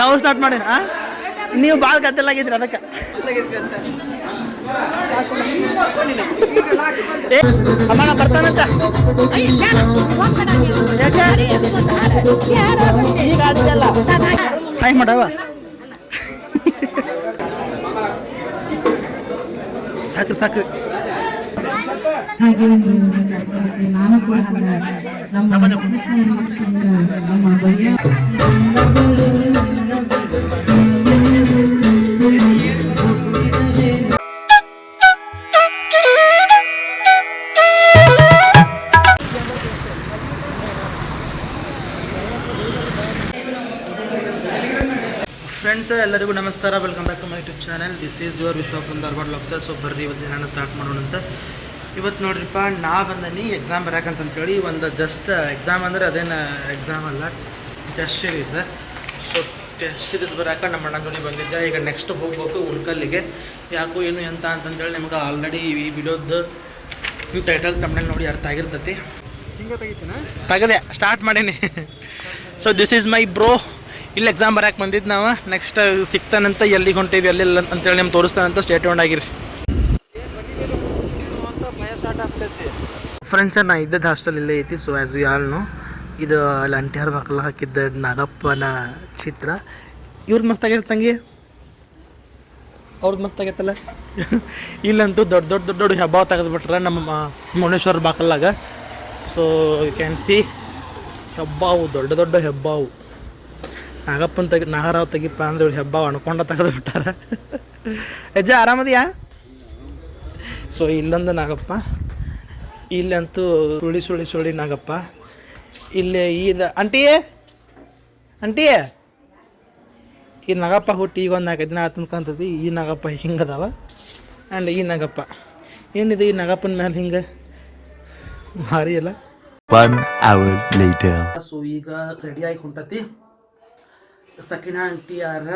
ನಾವು ಸ್ಟಾರ್ಟ್ ಮಾಡಿ ನೀವು ಭಾಳ ಗದ್ದಲಾಗಿದ್ರಿ ಅದಕ್ಕೆ ಅಮ್ಮ ಬರ್ತಾನಂತ ಈಗ ಆಡಿದಲ್ಲ ಹಾಯ್ ಮಾಡವ ಸಾಕು ಸಾಕು ಹಾಗೆ ನಾನು ಕೂಡ ನಮ್ಮ ಭಯ್ಯ ಫ್ರೆಂಡ್ಸ್ ಎಲ್ಲರಿಗೂ ನಮಸ್ಕಾರ, welcome back to my YouTube channel. This is your Vishwappa Dharwad ಲಾಕ್ಸರ್. ಸೊ ಬರ್ರಿ ಇವತ್ತು ನಾನು ಸ್ಟಾರ್ಟ್ ಮಾಡೋಣ ಅಂತ. ಇವತ್ತು ನೋಡ್ರಿಪ್ಪ, ನಾ ಬಂದೀನಿ ಎಕ್ಸಾಮ್ ಬರೋಕಂತಂತೇಳಿ. ಒಂದು ಜಸ್ಟ್ ಎಕ್ಸಾಮ್ ಅಂದ್ರೆ ಅದೇನು ಎಕ್ಸಾಮ್ ಅಲ್ಲ, test series. So test series ಬರೋಕೆ ನಮ್ಮ ಅಣ್ಣ ಜೋಡಿ ಬಂದಿದ್ದೆ. ಈಗ ನೆಕ್ಸ್ಟ್ ಹೋಗ್ಬೇಕು ಉಳ್ಕಲ್ಲಿಗೆ. ಯಾಕೋ ಏನು ಎಂತ ಅಂತಂದೇಳಿ ನಿಮ್ಗೆ ಆಲ್ರೆಡಿ ಈ ವಿಡಿಯೋದು ಟೈಟಲ್ ತಮ್ಮನೇಲಿ ನೋಡಿ ಅರ್ಥ ಆಗಿರ್ತೈತಿ. ತೆಗದೆ ಸ್ಟಾರ್ಟ್ ಮಾಡೀನಿ. So this is my bro. ಇಲ್ಲಿ ಎಕ್ಸಾಮ್ ಬರೋಕೆ ಬಂದಿದ್ದು ನಾವು. ನೆಕ್ಸ್ಟ್ ಸಿಗ್ತಾನಂತ, ಎಲ್ಲಿಗೆ ಹೊಂಟೀವಿ ಎಲ್ಲಿಲ್ಲ ಅಂತೇಳಿ ನಿಮ್ಗೆ ತೋರಿಸ್ತಾನಂತ. ಸ್ಟೇಟ್ ಔಂಡ್ ಆಗಿರಿ ಫ್ರೆಂಡ್ಸ್. ನಾ ಇದ್ದದ್ದು ಹಾಸ್ಟೆಲ್ ಇಲ್ಲೇ ಐತಿ. So as we all know, ಇದು ಅಲ್ಲಿ ಅಂಟ್ಯಾರ ಬಾಕಲ ಹಾಕಿದ್ದ ನಾಗಪ್ಪನ ಚಿತ್ರ. ಇವ್ರದ್ದು ಮಸ್ತಾಗಿರುತ್ತೆ ತಂಗಿ, ಅವ್ರದ್ದು ಮಸ್ತಾಗೈತಲ್ಲ. ಇಲ್ಲಂತೂ ದೊಡ್ಡ ದೊಡ್ಡ ದೊಡ್ಡ ದೊಡ್ಡ ಹೆಬ್ಬಾವು ತೆಗೆದುಬಿಟ್ರೆ ನಮ್ಮ ಮುನೇಶ್ವರ ಬಾಕಲಾಗ. ಸೊ ಯು ಕ್ಯಾನ್ ಸಿ ಹೆಬ್ಬಾವು, ದೊಡ್ಡ ದೊಡ್ಡ ಹೆಬ್ಬಾವು. ನಾಗಪ್ಪನ ನಾಗರಾವ್ ತೆಗಿಪ್ಪ ಅಂದ್ರೆ ಇವ್ರು ಹೆಬ್ಬಾವು ಅನ್ಕೊಂಡ ತೆಗೆದು ಬಿಟ್ಟಾರ. ಅಜ್ಜ ಆರಾಮದಿಯಾ? ಸೊ ಇಲ್ಲೊಂದು ನಾಗಪ್ಪ, ಇಲ್ಲಂತೂ ಸುಳಿ ಸುಳಿ ಸುಳಿ ನಾಗಪ್ಪ. ಇಲ್ಲಿ ಇದು ಅಂಟಿಯೇ ಅಂಟಿಯೇ ಈ ನಾಗಪ್ಪ ಹುಟ್ಟಿ ಈಗ ಒಂದು 4 ದಿನ ಆತಂಕಂತದಿ. ಈ ನಾಗಪ್ಪ ಹಿಂಗದಾವ. ಆ್ಯಂಡ್ ಈ ನಾಗಪ್ಪ ಏನಿದೆ, ಈ ನಾಗಪ್ಪನ ಮೇಲೆ ಹಿಂಗೆ ಭಾರಿ ಅಲ್ಲ. 1 hour later. ಸೊ ಈಗ ರೆಡಿಯಾಗಿ ಹೊಂಟತಿ. ಸಕಿನ ಆಂಟಿಯಾರ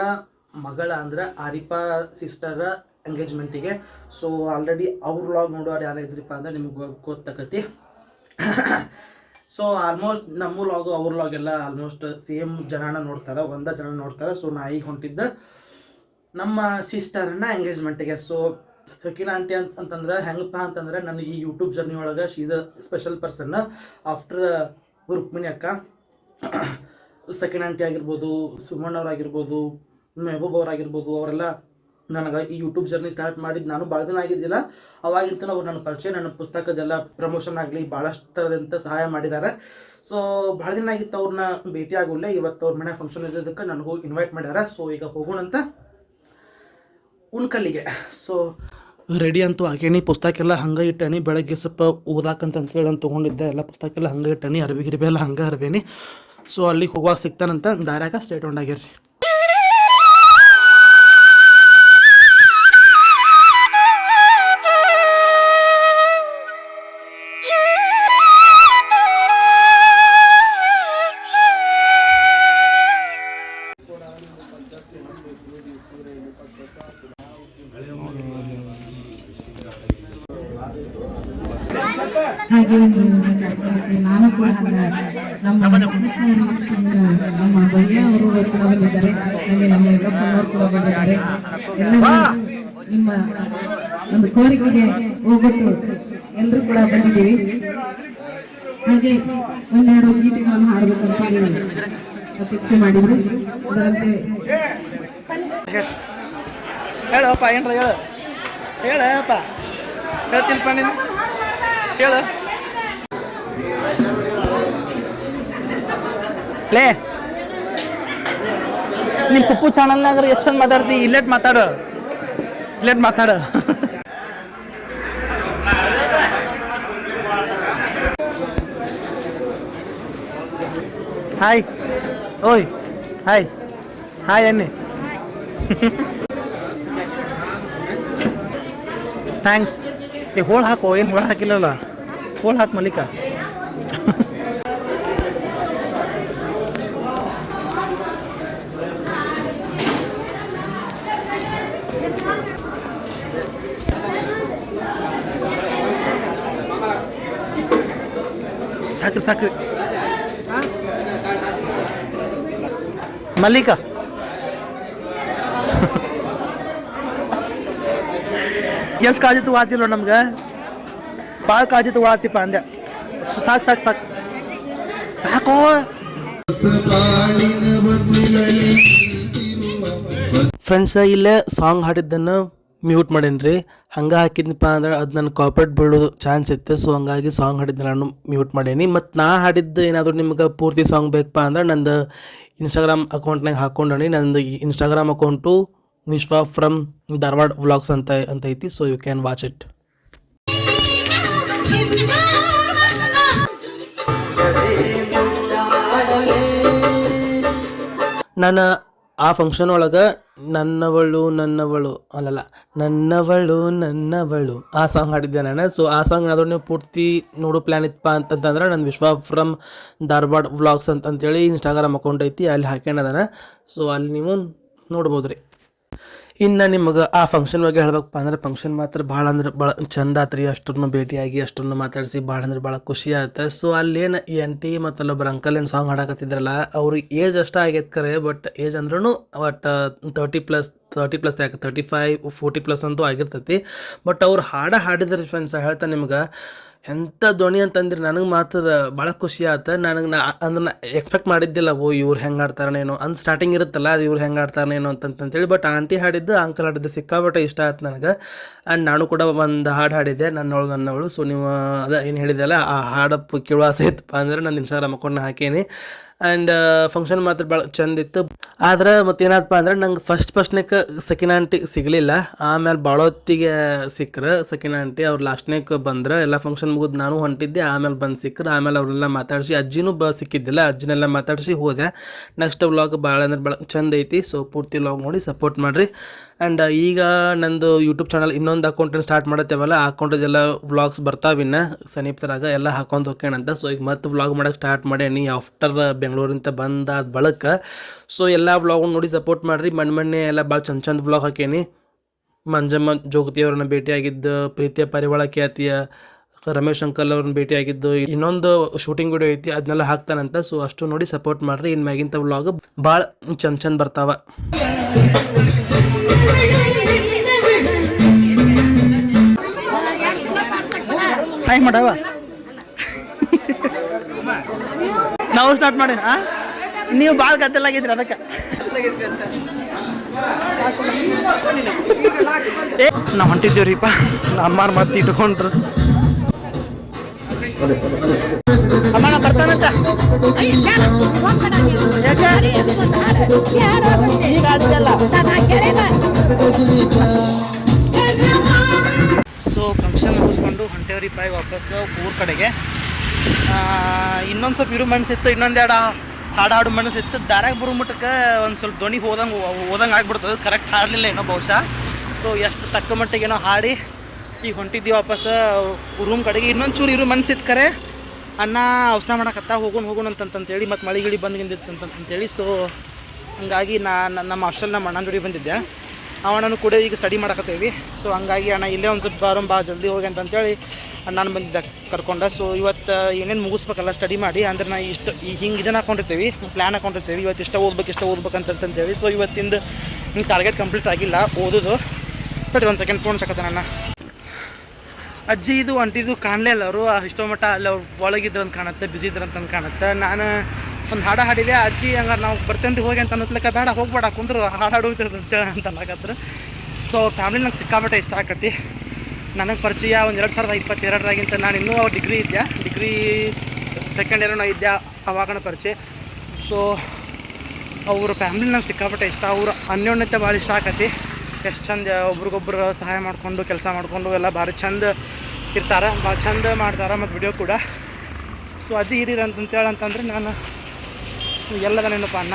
ಮಗಳ ಅಂದ್ರೆ ಆರಿಪಾ ಸಿಸ್ಟರ ಎಂಗೇಜ್ಮೆಂಟಿಗೆ. ಸೊ ಆಲ್ರೆಡಿ ಅವ್ರ ವ್ಲಾಗ್ ನೋಡೋರು ಯಾರು ಇದ್ರಿಪ್ಪ ಅಂದ್ರೆ ನಿಮ್ಗೆ ಗೊತ್ತಾಕತಿ. ಸೊ ಆಲ್ಮೋಸ್ಟ್ ನಮ್ಮ ವ್ಲಾಗು ಅವ್ರ ವ್ಲಾಗ್ ಎಲ್ಲ ಆಲ್ಮೋಸ್ಟ್ ಸೇಮ್ ಜನನ ನೋಡ್ತಾರೆ, ಒಂದೇ ಜನ ನೋಡ್ತಾರೆ. ಸೊ ನಾ ಈಗ ಹೊಂಟಿದ್ದ ನಮ್ಮ ಸಿಸ್ಟರ್ನ ಎಂಗೇಜ್ಮೆಂಟಿಗೆ. ಸೊ ಸಕಿನ ಆಂಟಿ ಅಂತಂದ್ರೆ ಹೆಂಗಪ್ಪ ಅಂತಂದ್ರೆ ನನ್ನ ಈ ಯೂಟ್ಯೂಬ್ ಜರ್ನಿ ಒಳಗೆ she's a special person after Rukmini ಅಕ್ಕ. ಸೆಕೆಂಡ್ ಆಂಟಿ ಆಗಿರ್ಬೋದು, ಸುಮಣ್ಣವ್ರಾಗಿರ್ಬೋದು, ಮೆಹಬೂಬ್ ಅವರಾಗಿರ್ಬೋದು, ಅವರೆಲ್ಲ ನನಗೆ ಈ ಯೂಟ್ಯೂಬ್ ಜರ್ನಿ ಸ್ಟಾರ್ಟ್ ಮಾಡಿದ್ದು ನಾನು ಭಾಳ ದಿನ ಆಗಿದ್ದಿಲ್ಲ. ಅವಾಗಿಂತ ಅವ್ರು ನನ್ನ ಪರಿಚಯ, ನನ್ನ ಪುಸ್ತಕದೆಲ್ಲ ಪ್ರಮೋಷನ್ ಆಗಲಿ ಭಾಳಷ್ಟು ಥರದಂತ ಸಹಾಯ ಮಾಡಿದ್ದಾರೆ. ಸೊ ಭಾಳ ದಿನ ಆಗಿತ್ತು ಅವ್ರನ್ನ ಭೇಟಿ ಆಗೋಲ್ಲ. ಇವತ್ತು ಅವ್ರ ಮನೆ ಫಂಕ್ಷನ್ ಇರೋದಕ್ಕೆ ನನಗೂ ಇನ್ವೈಟ್ ಮಾಡ್ಯಾರ. ಸೊ ಈಗ ಹೋಗೋಣಂತ ಉಣ್ಕಲ್ಲಿಗೆ. ಸೊ ರೆಡಿ ಅಂತೂ ಆಗೇನಿ. ಪುಸ್ತಕ ಎಲ್ಲ ಹಂಗೆ ಇಟ್ಟನಿ. ಬೆಳಗ್ಗೆ ಸ್ವಲ್ಪ ಓದಾಕಂತೇಳಿ ಅಂತ ತೊಗೊಂಡಿದ್ದೆ. ಎಲ್ಲ ಪುಸ್ತಕ ಎಲ್ಲ ಹಂಗೆ ಇಟ್ಟನಿ. ಅರ್ಬಿ ಗಿರ್ಬಿ ಎಲ್ಲ ಹಂಗೆ ಅರ್ಬೇನಿ. ಸೊ ಅಲ್ಲಿಗೆ ಹೋಗುವಾಗ ಸಿಗ್ತಾನಂತ. ದಾರ್ಯಾಗ ಸ್ಟೇಟ್ ಔಂಡ್ ಆಗಿರ್ರಿ. ಹಾಗೆ ನಾನು ಕೂಡ ನಮ್ಮ ಭಯ್ಯ ಅವರು ಕೂಡ ಬಂದಿದ್ದಾರೆ. ಹಾಗೆ ನಮ್ಮ ಯಲ್ಲಪ್ಪನವರು ಕೂಡ ಬಂದಿದ್ದಾರೆ. ಎಲ್ಲರೂ ನಿಮ್ಮ ಒಂದು ಕೋರಿಕೆಗೆ ಹೋಗ್ಬಿಟ್ಟು ಎಲ್ಲರೂ ಕೂಡ ಬಂದಿದ್ದೀವಿ. ಹಾಗೆ ಒಂದೆರಡು ಗೀತೆಗಳನ್ನು ಹಾಡಬೇಕಂತ ಅಪೇಕ್ಷೆ ಮಾಡಿದ್ರು. ಅದರಂತೆ ಹೇಳಪ್ಪ, ಏನ್ರ ಹೇಳಪ್ಪ, ಹೇಳ್ತಿಲ್ಪ ನೀನು, ಹೇಳು. ಲೇ ನಿಮ್ಮ ಪುಪ್ಪು ಚಾನಲ್ನಾಗ ಎಷ್ಟು ಚಂದ ಮಾತಾಡ್ತಿ. ಇಲ್ಲೇಟ್ ಮಾತಾಡು. ಹಾಯ್, ಓಯ್ ಹಾಯ್ ಹಾಯ್ ಅನ್ನಿ. ಥ್ಯಾಂಕ್ಸ್. ಹೋಳು ಹಾಕೋ, ಏನು ಹೋಳು ಹಾಕಿಲ್ಲಲ್ಲ. ಹೋಳು ಹಾಕಿ ಮಲ್ಲಿಕ. ಸಾಕ್ರಿ ಸಾಕ್ರಿ ಮಲ್ಲಿಕ. ಎಷ್ಟು ಕಾಳಜಿ ತಗೋತಿಲ್ಲ ನಮ್ಗೆ ಭಾಳ ಕಾಳಜಿ ತಗೊಳತ್ತಿಪ್ಪ ಅಂದೆ ಸಾಕು ಸಾಕು ಸಾಕು ಸಾಕು ಫ್ರೆಂಡ್ಸ ಇಲ್ಲೇ ಸಾಂಗ್ ಹಾಡಿದ್ದನ್ನು ಮ್ಯೂಟ್ ಮಾಡೇನಿ ರೀ ಹಂಗೆ ಹಾಕಿದ್ನಪ್ಪ ಅಂದ್ರೆ ಅದು ನನ್ನ ಕಾಪರೇಟ್ ಬೀಳೋದು ಚಾನ್ಸ್ ಇತ್ತು ಸೊ ಹಂಗಾಗಿ ಸಾಂಗ್ ಹಾಡಿದ್ದು ನಾನು ಮ್ಯೂಟ್ ಮಾಡೇನಿ ಮತ್ತು ನಾ ಹಾಡಿದ್ದು ಏನಾದರೂ ನಿಮ್ಗೆ ಪೂರ್ತಿ ಸಾಂಗ್ ಬೇಕಪ್ಪ ಅಂದ್ರೆ ನಂದು ಇನ್ಸ್ಟಾಗ್ರಾಮ್ ಅಕೌಂಟ್ನಾಗ ಹಾಕ್ಕೊಂಡೀನಿ ನಂದು Instagram account Vishwa from Dharwad vlogs ಅಂತ ಐತಿ so you can watch it. ನಾನು ಆ ಫಂಕ್ಷನ್ ಒಳಗೆ ನನ್ನವಳು ಆ ಸಾಂಗ್ ಹಾಡಿದ್ದೆ ನಾನು. ಸೊ ಆ ಸಾಂಗ್ ಏನಾದರೂ ನೀವು ಪೂರ್ತಿ ನೋಡೋ ಪ್ಲ್ಯಾನ್ ಇತ್ತಪ್ಪ ಅಂತಂತಂದ್ರೆ ನನ್ನ ವಿಶ್ವ ಫ್ರಮ್ ಧಾರವಾಡ ವ್ಲಾಗ್ಸ್ ಅಂತೇಳಿ ಇನ್ಸ್ಟಾಗ್ರಾಮ್ ಅಕೌಂಟ್ ಐತಿ ಅಲ್ಲಿ ಹಾಕ್ಯಣದಾನ. ಸೊ ಅಲ್ಲಿ ನೀವು ನೋಡ್ಬೋದು ರೀ. ಇನ್ನು ನಿಮಗೆ ಆ ಫಂಕ್ಷನ್ ಬಗ್ಗೆ ಹೇಳ್ಬೇಕಪ್ಪ ಅಂದ್ರೆ ಫಂಕ್ಷನ್ ಮಾತ್ರ ಭಾಳ ಚಂದ ಆತ್ರಿ. ಅಷ್ಟನ್ನು ಭೇಟಿಯಾಗಿ ಅಷ್ಟನ್ನು ಮಾತಾಡಿಸಿ ಭಾಳ ಖುಷಿ ಆಯ್ತು. ಸೊ ಅಲ್ಲೇನು ಆಂಟಿ ಮತ್ತು ಅಲ್ಲೊಬ್ಬರು ಅಂಕಲ್ ಏನು ಸಾಂಗ್ ಹಾಡಕತ್ತಿದ್ರಲ್ಲ ಅವ್ರಿಗೆ ಏಜ್ ಅಷ್ಟೇ ಆಗೈತೆ ಖರೆ ಬಟ್ ಏಜ್ ಅಂದ್ರೂ ಬಟ್ 30+ ಯಾಕೆ 35-40+ ಅಂತೂ ಆಗಿರ್ತೈತಿ. ಬಟ್ ಅವ್ರು ಹಾಡಿದ್ರಿ ಫ್ರೆಂಡ್ಸ್ ಹೇಳ್ತಾ ನಿಮ್ಗೆ ಎಂಥ ಧ್ವನಿ ಅಂತಂದ್ರೆ ನನಗೆ ಮಾತ್ರ ಭಾಳ ಖುಷಿ ಆಯ್ತು. ಅಂದ್ರೆ ಎಕ್ಸ್ಪೆಕ್ಟ್ ಮಾಡಿದ್ದಿಲ್ಲ ಇವ್ರು ಹೆಂಗೆ ಆಡ್ತಾರೇನೋ ಅಂದ್ ಸ್ಟಾರ್ಟಿಂಗ್ ಇರುತ್ತಲ್ಲ ಅದು ಇವ್ರು ಹೆಂಗೆ ಆಡ್ತಾರೇನೋ ಅಂತಂತೇಳಿ. ಬಟ್ ಆಂಟಿ ಹಾಡಿದ್ದು ಅಂಕಲ್ ಹಾಡಿದ್ದು ಸಿಕ್ಕಾಬಟ್ಟೆ ಇಷ್ಟ ಆಯ್ತು ನನಗೆ. ಆ್ಯಂಡ್ ನಾನು ಕೂಡ ಒಂದು ಹಾಡು ಹಾಡಿದ್ದೆ ನನ್ನವಳು. ಸೊ ನೀವು ಅದೇ ಏನು ಹೇಳಿದೆಲ್ಲ ಆ ಹಾಡು ಕೇಳೋ ಆಸೆ ಇತ್ತಪ್ಪ ಅಂದ್ರೆ ನಾನು ಇನ್ಸ್ಟಾಗ್ರಾಮ್ ಅಕೌಂಟ್ನ ಹಾಕೀನಿ. ಆ್ಯಂಡ್ ಫಂಕ್ಷನ್ ಮಾತ್ರ ಭಾಳ ಚಂದ ಇತ್ತು. ಆದ್ರೆ ಮತ್ತೇನಾದಪ್ಪ ಅಂದ್ರೆ ನಂಗೆ ಫಸ್ಟ್ನೇಕ ಸೆಕೆಂಡ್ ಆಂಟಿ ಸಿಗಲಿಲ್ಲ. ಆಮೇಲೆ ಭಾಳ ಹೊತ್ತಿಗೆ ಸಿಕ್ಕರು ಸೆಕೆಂಡ್ ಆಂಟಿ. ಅವ್ರು ಲಾಸ್ಟ್ನೇಕ ಬಂದ್ರೆ ಎಲ್ಲ ಫಂಕ್ಷನ್ ಮುಗಿದು ನಾನು ಹೊಂಟಿದ್ದೆ. ಆಮೇಲೆ ಬಂದು ಸಿಕ್ಕರು. ಆಮೇಲೆ ಅವ್ರನ್ನೆಲ್ಲ ಮಾತಾಡಿಸಿ ಅಜ್ಜಿನೂ ಸಿಕ್ಕಿದ್ದಿಲ್ಲ ಅಜ್ಜಿನೆಲ್ಲ ಮಾತಾಡಿಸಿ ಹೋದೆ. ನೆಕ್ಸ್ಟ್ ವ್ಲಾಗ್ ಭಾಳ ಚಂದ ಐತಿ. ಸೊ ಪೂರ್ತಿ ವ್ಲಾಗ್ ನೋಡಿ ಸಪೋರ್ಟ್ ಮಾಡಿರಿ. ಆ್ಯಂಡ್ ಈಗ ನಂದು ಯೂಟ್ಯೂಬ್ ಚಾನಲ್ ಇನ್ನೊಂದು ಅಕೌಂಟನ್ನು ಸ್ಟಾರ್ಟ್ ಮಾಡತ್ತೇವಲ್ಲ ಆ ಅಕೌಂಟದೆಲ್ಲ ವ್ಲಾಗ್ಸ್ ಬರ್ತಾವಿನ್ನ ಸಮೀಪರಾಗ ಎಲ್ಲ ಹಾಕೊಂಡು ಹೋಗ್ಯಾನಂತ. ಸೊ ಈಗ ಮತ್ತೆ ವ್ಲಾಗ್ ಮಾಡೋಕ್ಕೆ ಸ್ಟಾರ್ಟ್ ಮಾಡೇನಿ ಆಫ್ಟರ್ ಬೆಂಗಳೂರಿಂದ ಬಂದಾದ ಬಳಕ. ಸೊ ಎಲ್ಲ ವ್ಲಾಗ್ ನೋಡಿ ಸಪೋರ್ಟ್ ಮಾಡಿರಿ. ಮೊನ್ನೆ ಎಲ್ಲ ಭಾಳ ಚಂದ ವ್ಲಾಗ್ ಹಾಕೇನಿ. ಮಂಜಮ್ಮ ಜೋಗತಿ ಅವ್ರನ್ನ ಭೇಟಿಯಾಗಿದ್ದು, ಪ್ರೀತಿಯ ಪರಿವಾಳ ಖ್ಯಾತಿಯ ರಮೇಶ್ ಅಂಕಲ್ ಅವ್ರನ್ನ ಭೇಟಿಯಾಗಿದ್ದು, ಇನ್ನೊಂದು ಶೂಟಿಂಗ್ ವಿಡಿಯೋ ಐತಿ ಅದನ್ನೆಲ್ಲ ಹಾಕ್ತಾನಂತ. ಸೊ ಅಷ್ಟು ನೋಡಿ ಸಪೋರ್ಟ್ ಮಾಡಿರಿ. ಇನ್ನು ಮ್ಯಾಗಿಂತ ವ್ಲಾಗ್ ಭಾಳ ಚಂದ ಬರ್ತಾವ. ಹಾಯ್ ಮಾಡವ ನಾವು ಸ್ಟಾರ್ಟ್ ಮಾಡಿ ನೀವು ಭಾಳ ಗದ್ದಲಾಗಿದ್ರಿ ಅದಕ್ಕೆ ನಾವು ಹೊಂಟಿದ್ದೀವ್ರಿಪ್ಪ. ಅಮ್ಮಾರು ಮತ್ತೆ ಇಟ್ಕೊಂಡ್ರು ಅಮ್ಮ ಬರ್ತಾನಂತ ಸೊ ಫಂಕ್ಷನ್ ಮುಗಿಸ್ಕೊಂಡು ಹೊಂಟೇವ್ರಿಪ್ಪ ವಾಪಸ್ ಊರ ಕಡೆಗೆ. ಇನ್ನೊಂದು ಸ್ವಲ್ಪ ಇರು ಮನಸ್ಸಿತ್ತು, ಇನ್ನೊಂದೆರಡು ಹಾಡು ಮನಸ್ಸಿತ್ತು. ದಾರಾಗ ಬರೋ ಮಟ್ಟಕ್ಕೆ ಒಂದು ಸ್ವಲ್ಪ ಧ್ವನಿ ಹೋದಂಗೆ ಆಗ್ಬಿಡ್ತದೆ. ಕರೆಕ್ಟ್ ಹಾಡಲಿಲ್ಲ ಏನೋ ಬಹುಶಃ. ಸೊ ಎಷ್ಟು ತಕ್ಕ ಮಟ್ಟಿಗೇನೋ ಹಾಡಿ ಈಗ ಹೊಂಟಿದ್ದೀವಿ ವಾಪಸ್ ರೂಮ್ ಕಡೆಗೆ. ಇನ್ನೊಂದು ಚೂರು ಇರು ಮನಸ್ಸಿತ್ತು ಕರೆ ಅನ್ನ ಅವಸರ ಮಾಡಕತ್ತ ಹೋಗೋಣ ಅಂತಂತೇಳಿ ಮತ್ತು ಮಳೆ ಗಿಳಿ ಬಂದಿತ್ತಂತಂತೇಳಿ. ಸೊ ಹಂಗಾಗಿ ನಮ್ಮ ಹಾಸ್ಟೆಲ್ನ ಅಣ್ಣನ ಜೋಡಿ ಬಂದಿದ್ದೆ. ಅಣ್ಣನೂ ಕೂಡ ಈಗ ಸ್ಟಡಿ ಮಾಡಕತ್ತೇವಿ. ಸೊ ಹಂಗಾಗಿ ಅಣ್ಣ ಇಲ್ಲೇ ಒಂದು ಸ್ವಲ್ಪ ಬಾ ಜಲ್ದಿ ಹೋಗಿ ಅಂತಂತೇಳಿ ಅಣ್ಣನ ಬಂದಿದ್ದೆ ಕರ್ಕೊಂಡೆ. ಸೊ ಇವತ್ತು ಏನೇನು ಮುಗಿಸ್ಬೇಕಲ್ಲ ಸ್ಟಡಿ ಮಾಡಿ. ಅಂದ್ರೆ ನಾ ಹಿಂಗೆ ಇದನ್ನು ಹಾಕೊಂಡಿರ್ತೀವಿ, ಪ್ಲ್ಯಾನ್ ಹಾಕೊಂಡಿರ್ತೀವಿ. ಇವತ್ತು ಇಷ್ಟ ಓದ್ಬೇಕು ಅಂತಂತೇಳಿ. ಸೊ ಇವತ್ತಿಂದ ಹಿಂಗೆ ಟಾರ್ಗೆಟ್ ಕಂಪ್ಲೀಟ್ ಆಗಿಲ್ಲ ಓದೋದು. ಸರಿ ಒಂದು ಸೆಕೆಂಡ್ ಫೋನ್ ಸಕತ್ತ ನನ್ನ ಅಜ್ಜಿ ಇದು ಅಂಟಿದು ಕಾಣಲೇ ಇಲ್ಲ. ಅವರು ಇಷ್ಟೋ ಮಟ್ಟ ಅಲ್ಲಿ ಅವ್ರು ಒಳಗಿದ್ರಂತ ಕಾಣುತ್ತೆ, ಬಿಸಿ ಇದ್ರಂತ ಕಾಣುತ್ತೆ. ನಾನು ಒಂದು ಹಾಡು ಹಾಡಿದೆ. ಅಜ್ಜಿ ಹಂಗಾರೆ ನಾವು ಬರ್ತೇನೆ ಹೋಗಿ ಅಂತ ಅನ್ನೋತ್ಲಕ್ಕ ಬೇಡ ಹೋಗ್ಬೇಡ ಕುಂದ್ರು ಹಾಡು ಅಂತೇಳಿ ಅಂತ ಅನ್ನಕತ್ರು. ಸೊ ಫ್ಯಾಮಿಲಿ ನಂಗೆ ಸಿಕ್ಕಾಬಟ್ಟೆ ಇಷ್ಟ ಆಕತಿ. ನನಗೆ ಪರಿಚಯ ಒಂದು 2022ರಾಗಿಂತ ನಾನು ಇನ್ನೂ ಡಿಗ್ರಿ ಸೆಕೆಂಡ್ ಇಯರ್ನ ಇದ್ದೆ ಅವಾಗನ ಪರಿಚಯ. ಸೊ ಅವ್ರ ಫ್ಯಾಮಿಲಿ ನಂಗೆ ಸಿಕ್ಕಾಬಟ್ಟೆ ಇಷ್ಟ. ಅವ್ರ ಅನ್ಯೋನ್ಯತೆ ಭಾಳ ಇಷ್ಟ ಆಕತಿ. ಎಷ್ಟು ಚಂದ ಒಬ್ರಿಗೊಬ್ರು ಸಹಾಯ ಮಾಡಿಕೊಂಡು ಕೆಲಸ ಮಾಡಿಕೊಂಡು ಎಲ್ಲ ಭಾರಿ ಚಂದ ಇರ್ತಾರೆ, ಭಾಳ ಚಂದ ಮಾಡ್ತಾರೆ ಮತ್ತು ವಿಡಿಯೋ ಕೂಡ. ಸೊ ಅಜ್ಜಿ ಹಿರಿಯರು ಅಂತಂತೇಳಿ ಅಂತಂದ್ರೆ ನಾನು ಎಲ್ಲದ ನೆನಪ ಅಣ್ಣ